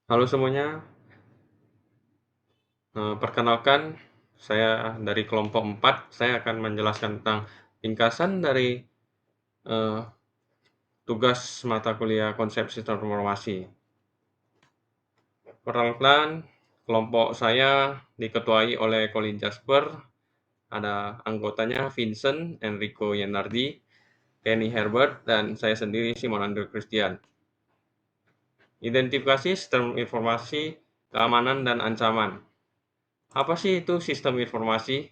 Halo semuanya, perkenalkan saya dari kelompok 4. Saya akan menjelaskan tentang ringkasan dari eee, tugas mata kuliah konsep sistem informasi. Perkenalkan, kelompok saya diketuai oleh Colin Jasper, ada anggotanya Vincent Enrico Yenardi, Kenny Herbert, dan saya sendiri Simon Andrew Christian. Identifikasi sistem informasi, keamanan, dan ancaman. Apa sih itu sistem informasi?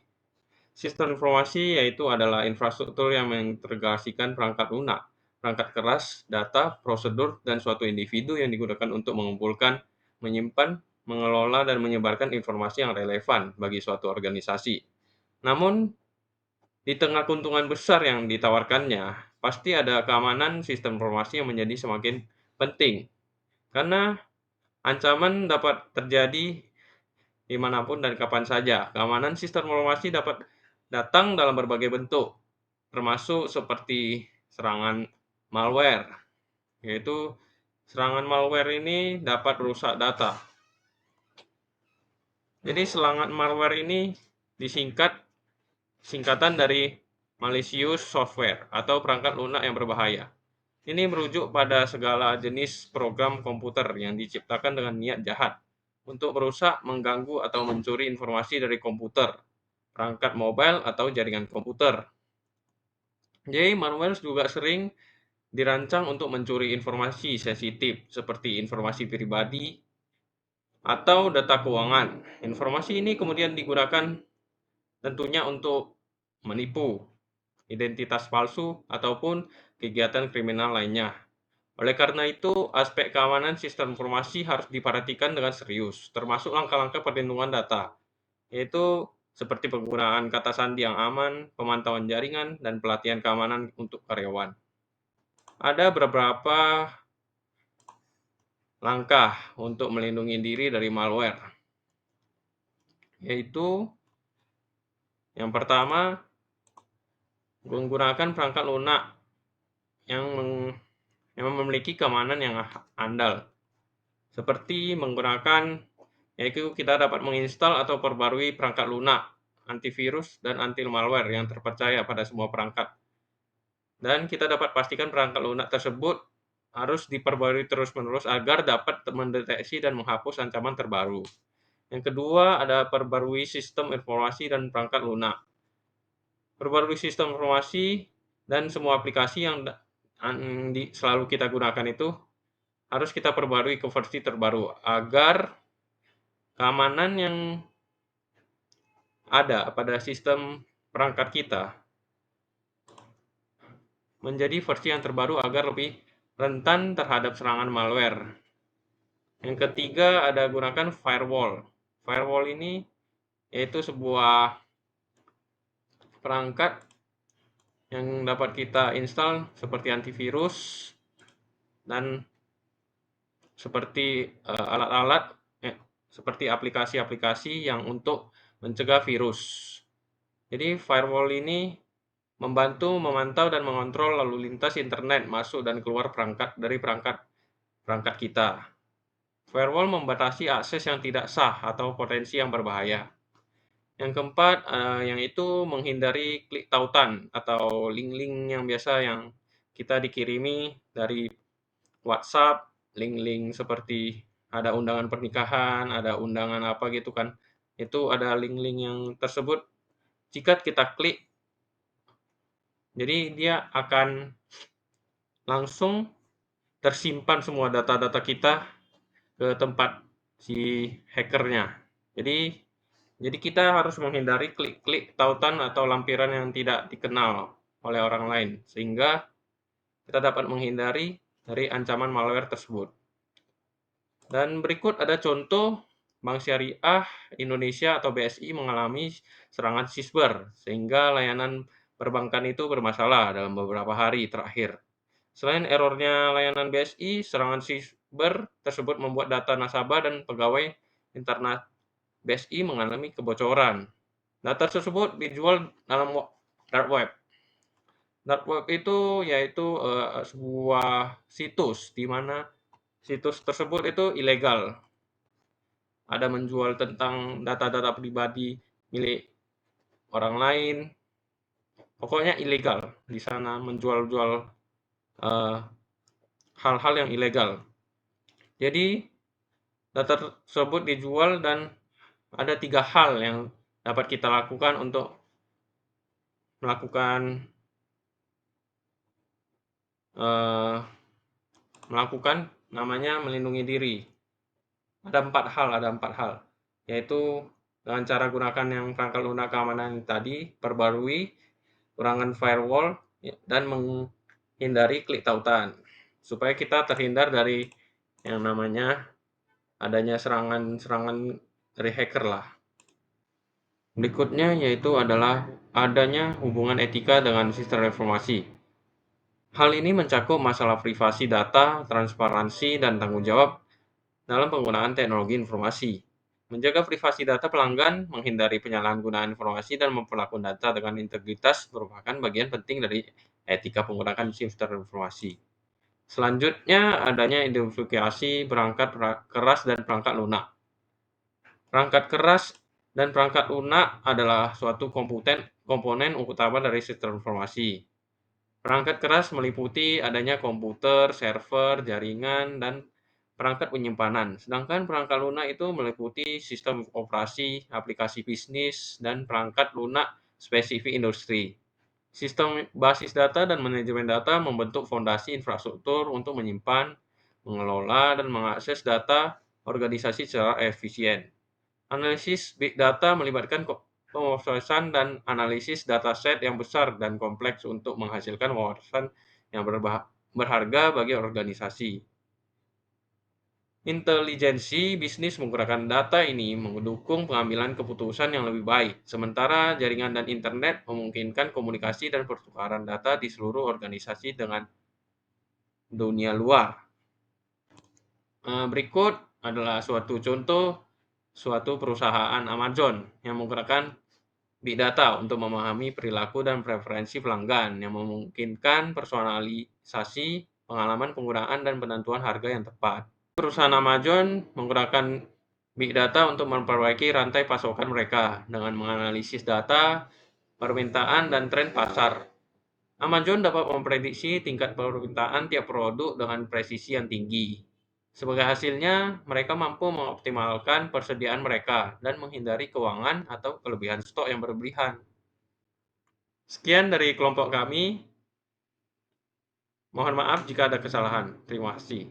Sistem informasi yaitu adalah infrastruktur yang mengintegrasikan perangkat lunak, perangkat keras, data, prosedur, dan suatu individu yang digunakan untuk mengumpulkan, menyimpan, mengelola, dan menyebarkan informasi yang relevan bagi suatu organisasi. Namun, di tengah keuntungan besar yang ditawarkannya, pasti ada keamanan sistem informasi yang menjadi semakin penting. Karena ancaman dapat terjadi dimanapun dan kapan saja. Keamanan sistem informasi dapat datang dalam berbagai bentuk, termasuk seperti serangan malware, yaitu serangan malware ini dapat merusak data. Jadi serangan malware ini singkatan dari malicious software atau perangkat lunak yang berbahaya. Ini merujuk pada segala jenis program komputer yang diciptakan dengan niat jahat untuk merusak, mengganggu, atau mencuri informasi dari komputer, perangkat mobile, atau jaringan komputer. Jadi, malware juga sering dirancang untuk mencuri informasi sensitif seperti informasi pribadi atau data keuangan. Informasi ini kemudian digunakan tentunya untuk menipu, identitas palsu, ataupun kegiatan kriminal lainnya. Oleh karena itu, aspek keamanan sistem informasi harus diperhatikan dengan serius, termasuk langkah-langkah perlindungan data, yaitu seperti penggunaan kata sandi yang aman, pemantauan jaringan, dan pelatihan keamanan untuk karyawan. Ada beberapa langkah untuk melindungi diri dari malware, yaitu yang pertama, menggunakan perangkat lunak yang, yang memiliki keamanan yang andal, seperti menggunakan, yaitu kita dapat menginstal atau perbarui perangkat lunak, antivirus, dan anti malware yang terpercaya pada semua perangkat. Dan kita dapat pastikan perangkat lunak tersebut harus diperbarui terus-menerus agar dapat mendeteksi dan menghapus ancaman terbaru. Yang kedua, ada perbarui sistem informasi dan perangkat lunak. Perbarui sistem informasi dan semua aplikasi yang selalu kita gunakan itu harus kita perbarui ke versi terbaru agar keamanan yang ada pada sistem perangkat kita menjadi versi yang terbaru agar lebih rentan terhadap serangan malware. Yang ketiga, ada gunakan firewall. Firewall ini yaitu sebuah perangkat yang dapat kita install seperti antivirus dan seperti alat-alat seperti aplikasi-aplikasi yang untuk mencegah virus. Jadi firewall ini membantu memantau dan mengontrol lalu lintas internet masuk dan keluar perangkat kita. Firewall membatasi akses yang tidak sah atau potensi yang berbahaya. Yang keempat, yang itu menghindari klik tautan atau link-link yang biasa yang kita dikirimi dari WhatsApp, link-link seperti ada undangan pernikahan, ada undangan apa gitu kan. Itu ada link-link yang tersebut jika kita klik, jadi dia akan langsung tersimpan semua data-data kita ke tempat si hackernya. Jadi kita harus menghindari klik-klik tautan atau lampiran yang tidak dikenal oleh orang lain, sehingga kita dapat menghindari dari ancaman malware tersebut. Dan berikut ada contoh Bank Syariah Indonesia atau BSI mengalami serangan siber, sehingga layanan perbankan itu bermasalah dalam beberapa hari terakhir. Selain errornya layanan BSI, serangan siber tersebut membuat data nasabah dan pegawai internet BSI mengalami kebocoran. Data tersebut dijual dalam dark web. Dark web itu yaitu sebuah situs di mana situs tersebut itu ilegal. ada menjual tentang data-data pribadi milik orang lain, pokoknya ilegal di sana menjual-jual hal-hal yang ilegal. Jadi data tersebut dijual dan ada 3 hal yang dapat kita lakukan untuk melakukan eee, melakukan namanya melindungi diri. Ada 4 hal, yaitu dengan cara gunakan yang perangkat lunak keamanan tadi, perbarui, kurangan firewall, dan menghindari klik tautan, supaya kita terhindar dari yang namanya adanya serangan-serangan dari hacker lah. Berikutnya yaitu adalah adanya hubungan etika dengan sistem informasi. Hal ini mencakup masalah privasi data, transparansi, dan tanggung jawab dalam penggunaan teknologi informasi. Menjaga privasi data pelanggan, menghindari penyalahgunaan informasi, dan memperlakukan data dengan integritas merupakan bagian penting dari etika penggunaan sistem informasi. Selanjutnya, adanya identifikasi perangkat keras dan perangkat lunak. Perangkat keras dan perangkat lunak adalah suatu komponen utama dari sistem informasi. Perangkat keras meliputi adanya komputer, server, jaringan, dan perangkat penyimpanan. Sedangkan perangkat lunak itu meliputi sistem operasi, aplikasi bisnis, dan perangkat lunak spesifik industri. Sistem basis data dan manajemen data membentuk fondasi infrastruktur untuk menyimpan, mengelola, dan mengakses data organisasi secara efisien. Analisis big data melibatkan pemrosesan dan analisis dataset yang besar dan kompleks untuk menghasilkan wawasan yang berharga bagi organisasi. Intelijensi bisnis menggunakan data ini mendukung pengambilan keputusan yang lebih baik, sementara jaringan dan internet memungkinkan komunikasi dan pertukaran data di seluruh organisasi dengan dunia luar. Berikut adalah suatu contoh suatu perusahaan Amazon yang menggunakan big data untuk memahami perilaku dan preferensi pelanggan yang memungkinkan personalisasi pengalaman penggunaan dan penentuan harga yang tepat. Perusahaan Amazon menggunakan big data untuk memperbaiki rantai pasokan mereka dengan menganalisis data, permintaan, dan tren pasar. Amazon dapat memprediksi tingkat permintaan tiap produk dengan presisi yang tinggi. Sebagai hasilnya, mereka mampu mengoptimalkan persediaan mereka dan menghindari keuangan atau kelebihan stok yang berlebihan. Sekian dari kelompok kami. Mohon maaf jika ada kesalahan. Terima kasih.